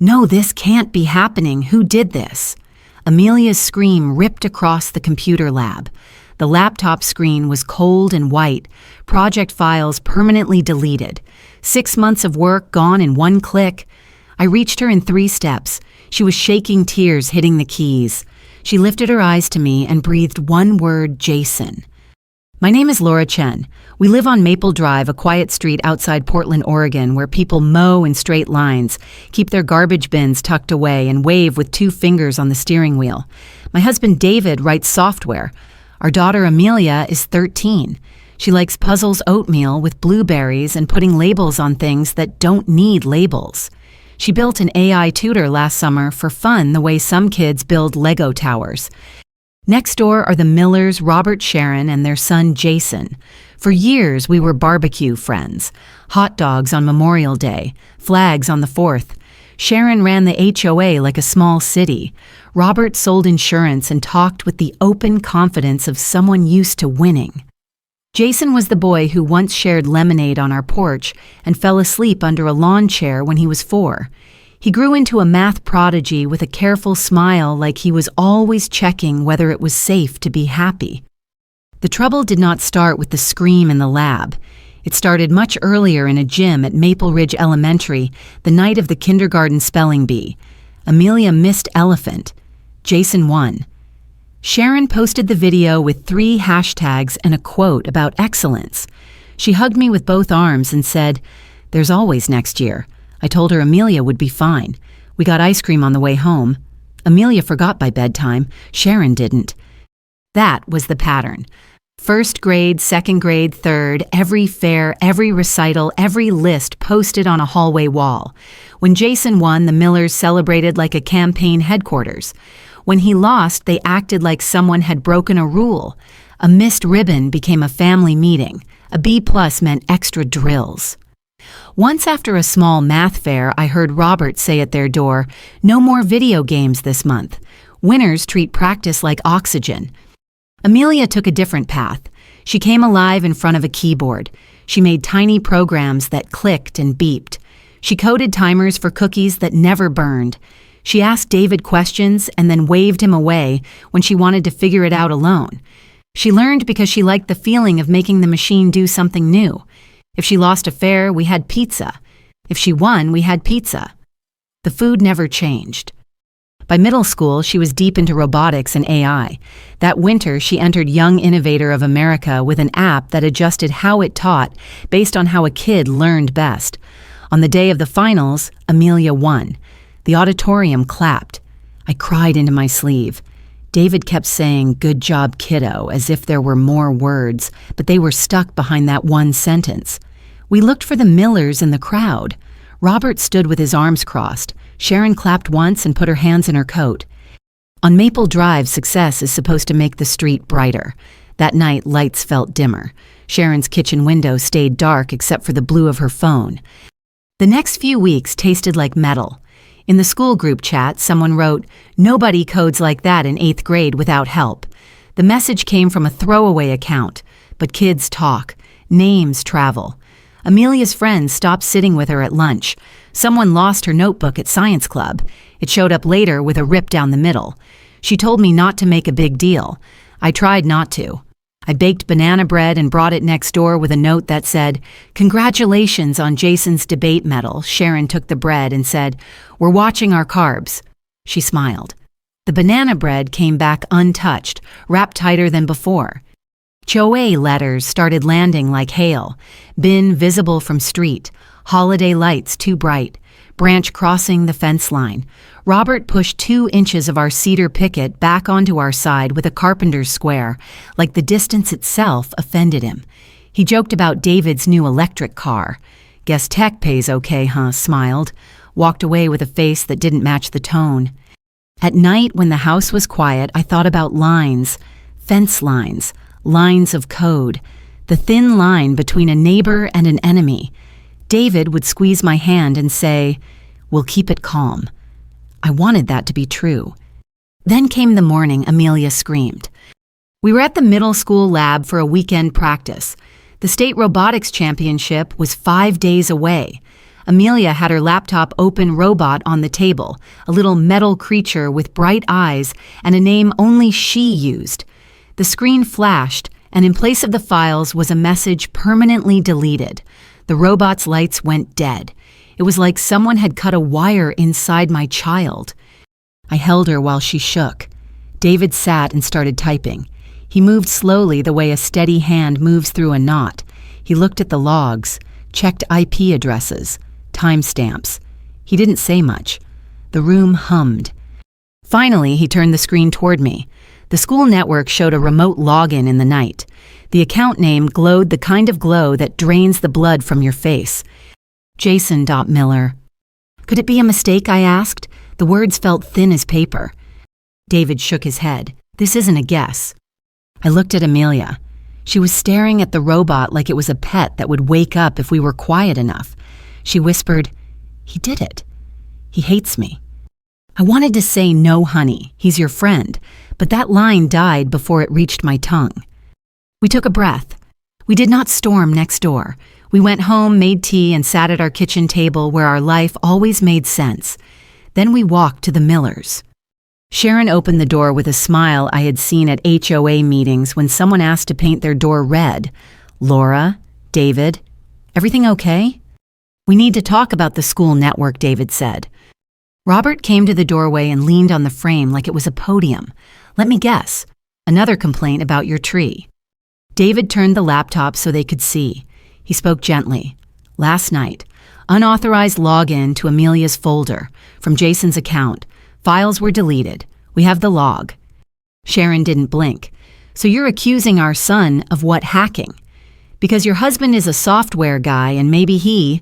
"No, this can't be happening. Who did this?" Amelia's scream ripped across the computer lab. The laptop screen was cold and white, project files permanently deleted. 6 months of work gone in one click. I reached her in 3 steps. She was shaking, tears hitting the keys. She lifted her eyes to me and breathed one word: Jason. "My name is Laura Chen. We live on Maple Drive, a quiet street outside Portland, Oregon, where people mow in straight lines, keep their garbage bins tucked away, and wave with 2 fingers on the steering wheel. My husband David writes software. Our daughter Amelia is 13. She likes puzzles oatmeal with blueberries and putting labels on things that don't need labels. She built an AI tutor last summer for fun, the way some kids build Lego towers. Next door are the Millers, Robert, Sharon, and their son Jason. For years, we were barbecue friends. Hot dogs on Memorial Day, flags on the 4th. Sharon ran the HOA like a small city. Robert sold insurance and talked with the open confidence of someone used to winning. Jason was the boy who once shared lemonade on our porch and fell asleep under a lawn chair when he was 4. He grew into a math prodigy with a careful smile, like he was always checking whether it was safe to be happy. The trouble did not start with the scream in the lab. It started much earlier in a gym at Maple Ridge Elementary, the night of the kindergarten spelling bee. Amelia missed elephant. Jason won. Sharon posted the video with 3 hashtags and a quote about excellence. She hugged me with both arms and said, "There's always next year." I told her Amelia would be fine. We got ice cream on the way home. Amelia forgot by bedtime. Sharon didn't. That was the pattern. 1st grade, 2nd grade, 3rd, every fair, every recital, every list posted on a hallway wall. When Jason won, the Millers celebrated like a campaign headquarters. When he lost, they acted like someone had broken a rule. A missed ribbon became a family meeting. A B+ meant extra drills. Once after a small math fair, I heard Robert say at their door, "No more video games this month. Winners treat practice like oxygen." Amelia took a different path. She came alive in front of a keyboard. She made tiny programs that clicked and beeped. She coded timers for cookies that never burned. She asked David questions and then waved him away when she wanted to figure it out alone. She learned because she liked the feeling of making the machine do something new. If she lost a fair, we had pizza. If she won, we had pizza. The food never changed. By middle school, she was deep into robotics and AI. That winter, she entered Young Innovator of America with an app that adjusted how it taught based on how a kid learned best. On the day of the finals, Amelia won. The auditorium clapped. I cried into my sleeve. David kept saying, "Good job, kiddo," as if there were more words, but they were stuck behind that one sentence. We looked for the Millers in the crowd. Robert stood with his arms crossed. Sharon clapped once and put her hands in her coat. On Maple Drive, success is supposed to make the street brighter. That night, lights felt dimmer. Sharon's kitchen window stayed dark except for the blue of her phone. The next few weeks tasted like metal. In the school group chat, someone wrote, "Nobody codes like that in 8th grade without help." The message came from a throwaway account, but kids talk. Names travel. Amelia's friends stopped sitting with her at lunch. Someone lost her notebook at science club. It showed up later with a rip down the middle. She told me not to make a big deal. I tried not to. I baked banana bread and brought it next door with a note that said, "Congratulations on Jason's debate medal." Sharon took the bread and said, "We're watching our carbs." She smiled. The banana bread came back untouched, wrapped tighter than before. HOA letters started landing like hail. Bin visible from street. Holiday lights too bright. Branch crossing the fence line. Robert pushed 2 inches of our cedar picket back onto our side with a carpenter's square, like the distance itself offended him. He joked about David's new electric car. "Guess tech pays okay, huh?" Smiled. Walked away with a face that didn't match the tone. At night, when the house was quiet, I thought about lines. Fence lines. Lines of code. The thin line between a neighbor and an enemy. David would squeeze my hand and say, "We'll keep it calm." I wanted that to be true. Then came the morning Amelia screamed. We were at the middle school lab for a weekend practice. The state robotics championship was 5 days away. Amelia had her laptop open robot on the table, a little metal creature with bright eyes and a name only she used. The screen flashed, and in place of the files was a message permanently deleted. The robot's lights went dead. It was like someone had cut a wire inside my child. I held her while she shook. David sat and started typing. He moved slowly the way a steady hand moves through a knot. He looked at the logs, checked IP addresses, timestamps. He didn't say much. The room hummed. Finally, he turned the screen toward me. The school network showed a remote login in the night. The account name glowed the kind of glow that drains the blood from your face. Jason.Miller. Could it be a mistake, I asked? The words felt thin as paper. David shook his head. This isn't a guess. I looked at Amelia. She was staring at the robot like it was a pet that would wake up if we were quiet enough. She whispered, "He did it. He hates me." I wanted to say, "No, honey, he's your friend," but that line died before it reached my tongue. We took a breath. We did not storm next door. We went home, made tea, and sat at our kitchen table where our life always made sense. Then we walked to the Millers. Sharon opened the door with a smile I had seen at HOA meetings when someone asked to paint their door red. "Laura, David, everything okay?" "We need to talk about the school network," David said. Robert came to the doorway and leaned on the frame like it was a podium. "Let me guess. Another complaint about your tree." David turned the laptop so they could see. He spoke gently. "Last night, unauthorized login to Amelia's folder from Jason's account. Files were deleted. We have the log." Sharon didn't blink. "So you're accusing our son of what, hacking? Because your husband is a software guy and maybe he—"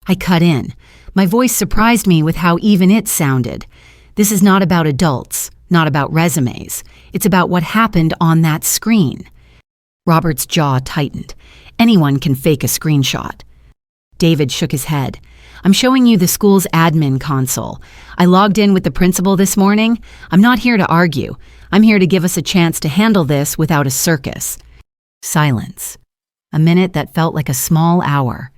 I cut in. My voice surprised me with how even it sounded. "This is not about adults, not about resumes. It's about what happened on that screen." Robert's jaw tightened. Anyone can fake a screenshot. David shook his head. "I'm showing you the school's admin console. I logged in with the principal this morning. I'm not here to argue. I'm here to give us a chance to handle this without a circus." Silence. A minute that felt like a small hour.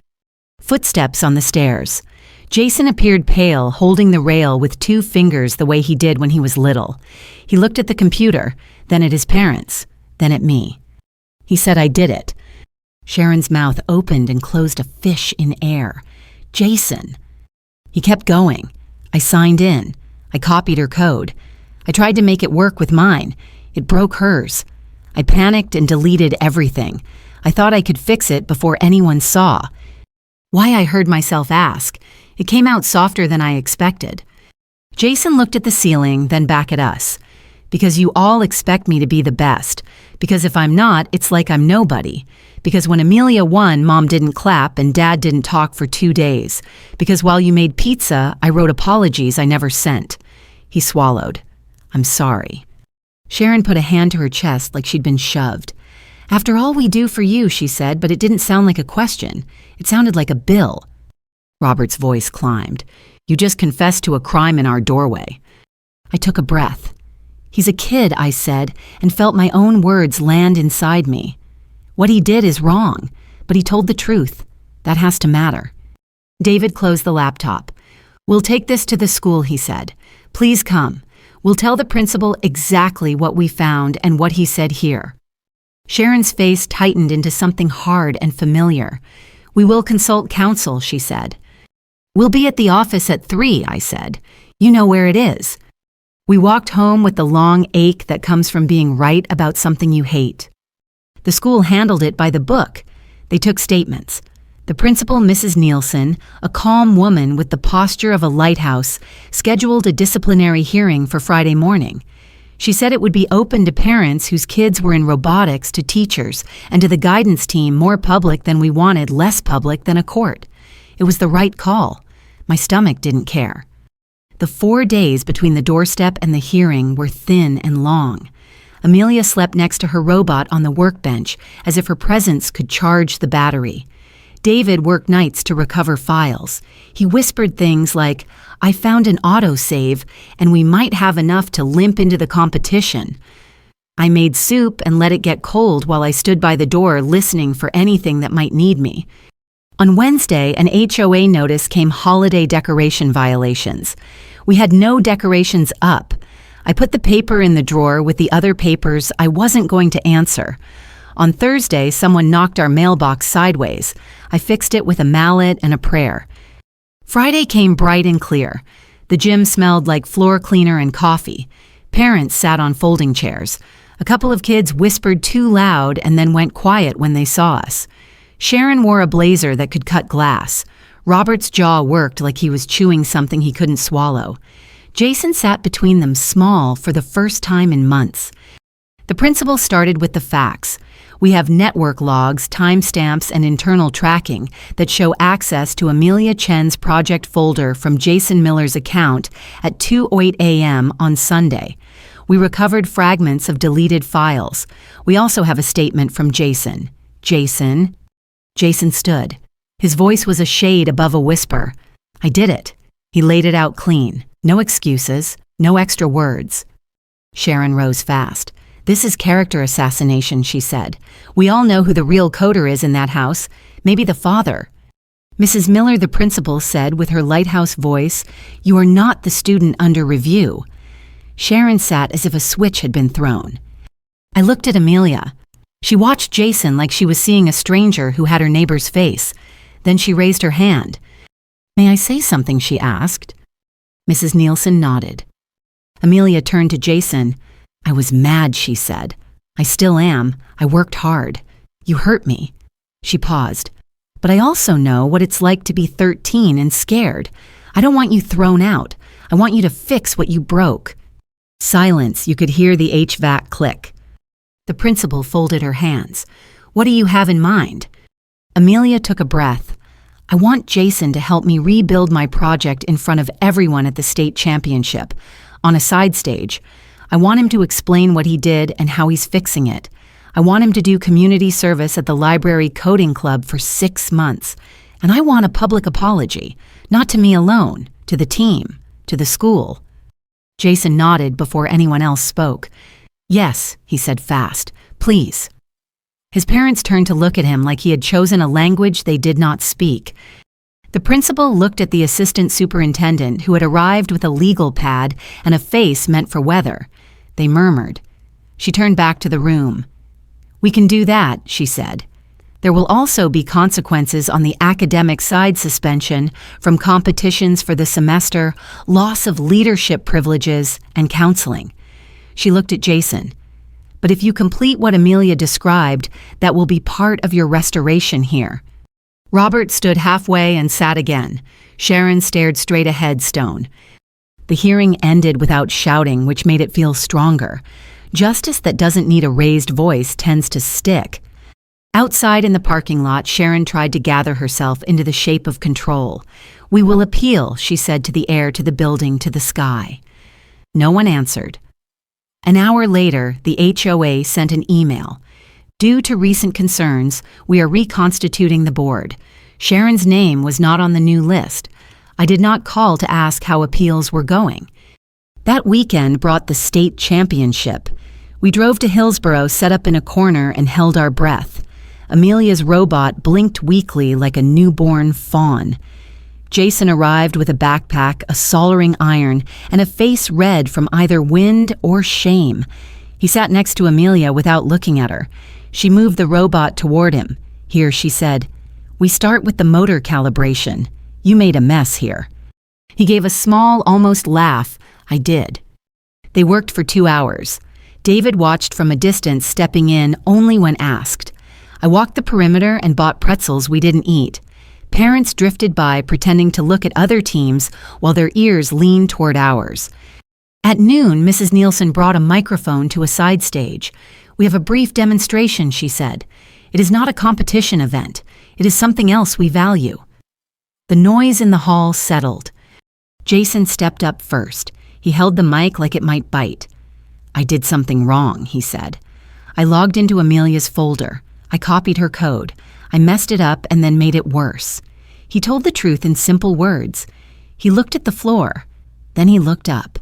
Footsteps on the stairs. Jason appeared pale, holding the rail with 2 fingers the way he did when he was little. He looked at the computer, then at his parents, then at me. He said, "I did it." Sharon's mouth opened and closed a fish in air. "Jason." He kept going. I signed in. I copied her code. I tried to make it work with mine. It broke hers. I panicked and deleted everything. I thought I could fix it before anyone saw. Why, I heard myself ask. It came out softer than I expected. Jason looked at the ceiling, then back at us. "Because you all expect me to be the best. Because if I'm not, it's like I'm nobody. Because when Amelia won, Mom didn't clap and Dad didn't talk for 2 days. Because while you made pizza, I wrote apologies I never sent." He swallowed. "I'm sorry." Sharon put a hand to her chest like she'd been shoved. "After all we do for you," she said, but it didn't sound like a question. It sounded like a bill. Robert's voice climbed. "You just confessed to a crime in our doorway." I took a breath. "He's a kid," I said, and felt my own words land inside me. What he did is wrong, but he told the truth. That has to matter. David closed the laptop. "We'll take this to the school," he said. "Please come. We'll tell the principal exactly what we found and what he said here." Sharon's face tightened into something hard and familiar. "We will consult counsel," she said. "We'll be at the office at 3, I said. "You know where it is." We walked home with the long ache that comes from being right about something you hate. The school handled it by the book. They took statements. The principal, Mrs. Nielsen, a calm woman with the posture of a lighthouse, scheduled a disciplinary hearing for Friday morning. She said it would be open to parents whose kids were in robotics, to teachers, and to the guidance team, more public than we wanted, less public than a court. It was the right call. My stomach didn't care. The 4 days between the doorstep and the hearing were thin and long. Amelia slept next to her robot on the workbench, as if her presence could charge the battery. David worked nights to recover files. He whispered things like, "I found an autosave, and we might have enough to limp into the competition." I made soup and let it get cold while I stood by the door listening for anything that might need me. On Wednesday, an HOA notice came holiday decoration violations. We had no decorations up. I put the paper in the drawer with the other papers I wasn't going to answer. On Thursday, someone knocked our mailbox sideways. I fixed it with a mallet and a prayer. Friday came bright and clear. The gym smelled like floor cleaner and coffee. Parents sat on folding chairs. A couple of kids whispered too loud and then went quiet when they saw us. Sharon wore a blazer that could cut glass. Robert's jaw worked like he was chewing something he couldn't swallow. Jason sat between them small for the first time in months. The principal started with the facts. We have network logs, timestamps, and internal tracking that show access to Amelia Chen's project folder from Jason Miller's account at 2:08 a.m. on Sunday. We recovered fragments of deleted files. We also have a statement from Jason. Jason stood. His voice was a shade above a whisper. I did it. He laid it out clean. No excuses, no extra words. Sharon rose fast. This is character assassination, she said. We all know who the real coder is in that house. Maybe the father. Mrs. Miller, the principal, said with her lighthouse voice, You are not the student under review. Sharon sat as if a switch had been thrown. I looked at Amelia. She watched Jason like she was seeing a stranger who had her neighbor's face. Then she raised her hand. May I say something, she asked. Mrs. Nielsen nodded. Amelia turned to Jason. I was mad, she said. I still am. I worked hard. You hurt me. She paused. But I also know what it's like to be 13 and scared. I don't want you thrown out. I want you to fix what you broke. Silence. You could hear the HVAC click. The principal folded her hands. What do you have in mind? Amelia took a breath. I want Jason to help me rebuild my project in front of everyone at the state championship, on a side stage. I want him to explain what he did and how he's fixing it. I want him to do community service at the library coding club for 6 months. And I want a public apology, not to me alone, to the team, to the school. Jason nodded before anyone else spoke. Yes, he said fast. Please. His parents turned to look at him like he had chosen a language they did not speak. The principal looked at the assistant superintendent who had arrived with a legal pad and a face meant for weather. They murmured. She turned back to the room. We can do that, she said. There will also be consequences on the academic side: suspension from competitions for the semester, loss of leadership privileges, and counseling. She looked at Jason. But if you complete what Amelia described, that will be part of your restoration here. Robert stood halfway and sat again. Sharon stared straight ahead, stone. The hearing ended without shouting, which made it feel stronger. Justice that doesn't need a raised voice tends to stick. Outside in the parking lot, Sharon tried to gather herself into the shape of control. We will appeal, she said to the air, to the building, to the sky. No one answered. An hour later, the HOA sent an email. Due to recent concerns, we are reconstituting the board. Sharon's name was not on the new list. I did not call to ask how appeals were going. That weekend brought the state championship. We drove to Hillsborough, set up in a corner, and held our breath. Amelia's robot blinked weakly like a newborn fawn. Jason arrived with a backpack, a soldering iron, and a face red from either wind or shame. He sat next to Amelia without looking at her. She moved the robot toward him. Here, she said, we start with the motor calibration. You made a mess here. He gave a small, almost laugh. I did. They worked for 2 hours. David watched from a distance, stepping in only when asked. I walked the perimeter and bought pretzels we didn't eat. Parents drifted by, pretending to look at other teams while their ears leaned toward ours. At noon, Mrs. Nielsen brought a microphone to a side stage. We have a brief demonstration, she said. It is not a competition event. It is something else we value. The noise in the hall settled. Jason stepped up first. He held the mic like it might bite. I did something wrong, he said. I logged into Amelia's folder. I copied her code. I messed it up and then made it worse. He told the truth in simple words. He looked at the floor. Then he looked up.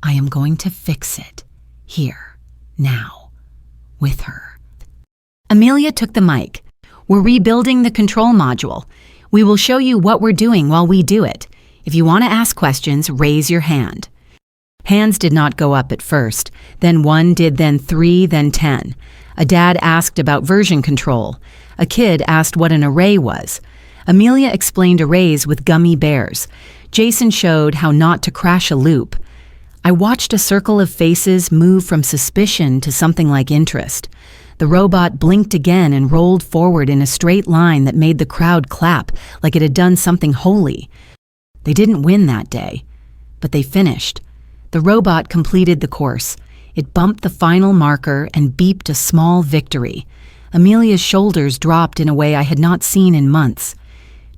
I am going to fix it. Here. Now. With her. Amelia took the mic. We're rebuilding the control module. We will show you what we're doing while we do it. If you want to ask questions, raise your hand." Hands did not go up at first. Then 1 did, then 3, then 10. A dad asked about version control. A kid asked what an array was. Amelia explained arrays with gummy bears. Jason showed how not to crash a loop. I watched a circle of faces move from suspicion to something like interest. The robot blinked again and rolled forward in a straight line that made the crowd clap like it had done something holy. They didn't win that day, but they finished. The robot completed the course. It bumped the final marker and beeped a small victory. Amelia's shoulders dropped in a way I had not seen in months.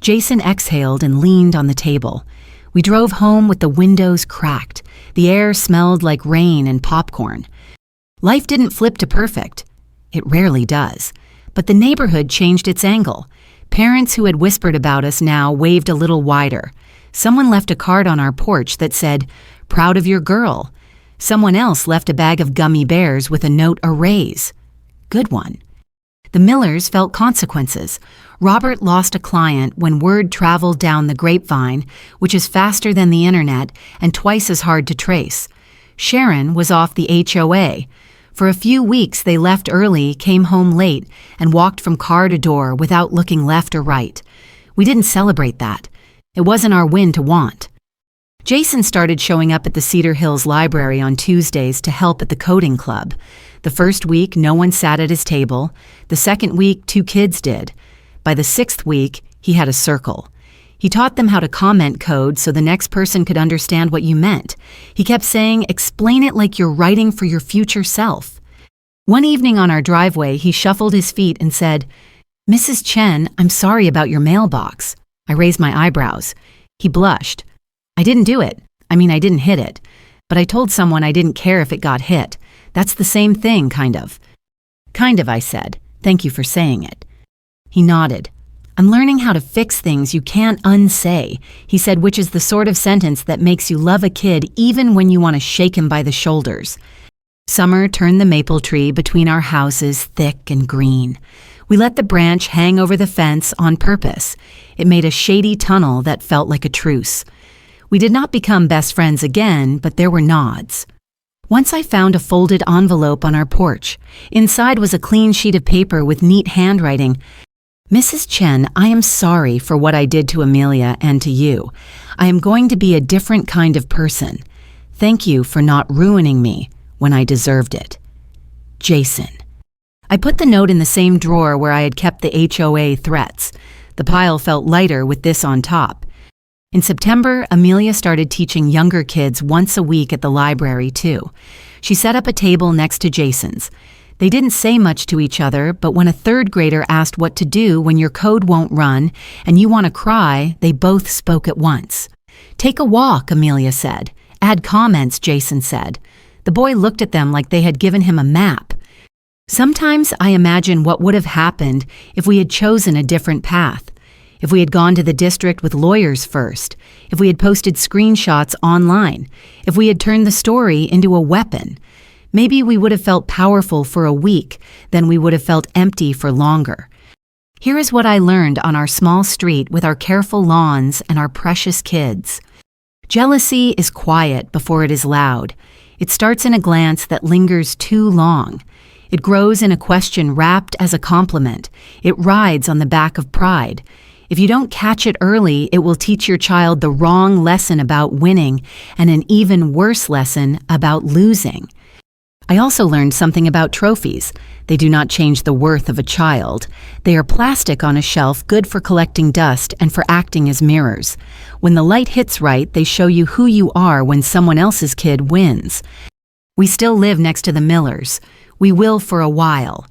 Jason exhaled and leaned on the table. We drove home with the windows cracked. The air smelled like rain and popcorn. Life didn't flip to perfect. It rarely does. But the neighborhood changed its angle. Parents who had whispered about us now waved a little wider. Someone left a card on our porch that said, "Proud of your girl." Someone else left a bag of gummy bears with a note, "A raise." Good one. The Millers felt consequences. Robert lost a client when word traveled down the grapevine, which is faster than the internet and twice as hard to trace. Sharon was off the HOA. For a few weeks they left early, came home late, and walked from car to door without looking left or right. We didn't celebrate that. It wasn't our win to want. Jason started showing up at the Cedar Hills Library on Tuesdays to help at the coding club. The first week, no one sat at his table. The second week, 2 kids did. By the 6th week, he had a circle. He taught them how to comment code so the next person could understand what you meant. He kept saying, "Explain it like you're writing for your future self." One evening on our driveway, he shuffled his feet and said, "Mrs. Chen, I'm sorry about your mailbox." I raised my eyebrows. He blushed. "I didn't do it. I didn't hit it. But I told someone I didn't care if it got hit. That's the same thing, kind of." "Kind of," I said. "Thank you for saying it." He nodded. "I'm learning how to fix things you can't unsay," he said, which is the sort of sentence that makes you love a kid even when you want to shake him by the shoulders. Summer turned the maple tree between our houses thick and green. We let the branch hang over the fence on purpose. It made a shady tunnel that felt like a truce. We did not become best friends again, but there were nods. Once I found a folded envelope on our porch. Inside was a clean sheet of paper with neat handwriting. "Mrs. Chen, I am sorry for what I did to Amelia and to you. I am going to be a different kind of person. Thank you for not ruining me when I deserved it. Jason." I put the note in the same drawer where I had kept the HOA threats. The pile felt lighter with this on top. In September, Amelia started teaching younger kids once a week at the library, too. She set up a table next to Jason's. They didn't say much to each other, but when a 3rd grader asked what to do when your code won't run and you want to cry, they both spoke at once. "Take a walk," Amelia said. "Add comments," Jason said. The boy looked at them like they had given him a map. Sometimes I imagine what would have happened if we had chosen a different path. If we had gone to the district with lawyers first. If we had posted screenshots online. If we had turned the story into a weapon. Maybe we would have felt powerful for a week, then we would have felt empty for longer. Here is what I learned on our small street with our careful lawns and our precious kids. Jealousy is quiet before it is loud. It starts in a glance that lingers too long. It grows in a question wrapped as a compliment. It rides on the back of pride. If you don't catch it early, it will teach your child the wrong lesson about winning and an even worse lesson about losing. I also learned something about trophies. They do not change the worth of a child. They are plastic on a shelf, good for collecting dust and for acting as mirrors. When the light hits right, they show you who you are when someone else's kid wins. We still live next to the Millers. We will for a while.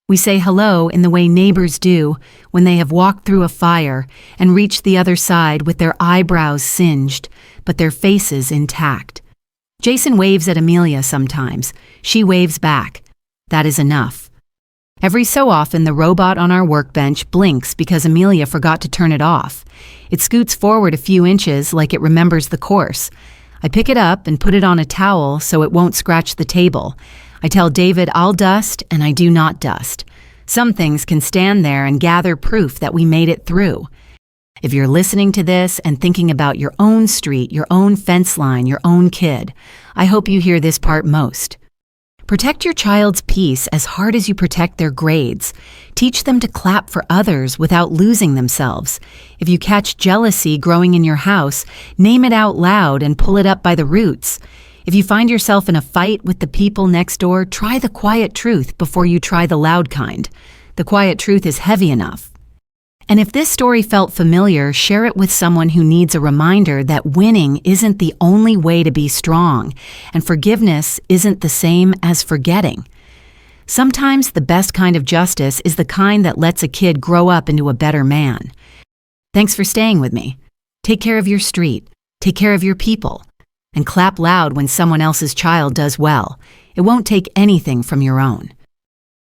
We say hello in the way neighbors do when they have walked through a fire and reached the other side with their eyebrows singed, but their faces intact. Jason waves at Amelia sometimes. She waves back. That is enough. Every so often, the robot on our workbench blinks because Amelia forgot to turn it off. It scoots forward a few inches like it remembers the course. I pick it up and put it on a towel so it won't scratch the table. I tell David I'll dust and I do not dust. Some things can stand there and gather proof that we made it through. If you're listening to this and thinking about your own street, your own fence line, your own kid, I hope you hear this part most. Protect your child's peace as hard as you protect their grades. Teach them to clap for others without losing themselves. If you catch jealousy growing in your house, name it out loud and pull it up by the roots. If you find yourself in a fight with the people next door, try the quiet truth before you try the loud kind. The quiet truth is heavy enough. And if this story felt familiar, share it with someone who needs a reminder that winning isn't the only way to be strong, and forgiveness isn't the same as forgetting. Sometimes the best kind of justice is the kind that lets a kid grow up into a better man. Thanks for staying with me. Take care of your street, take care of your people, and clap loud when someone else's child does well. It won't take anything from your own.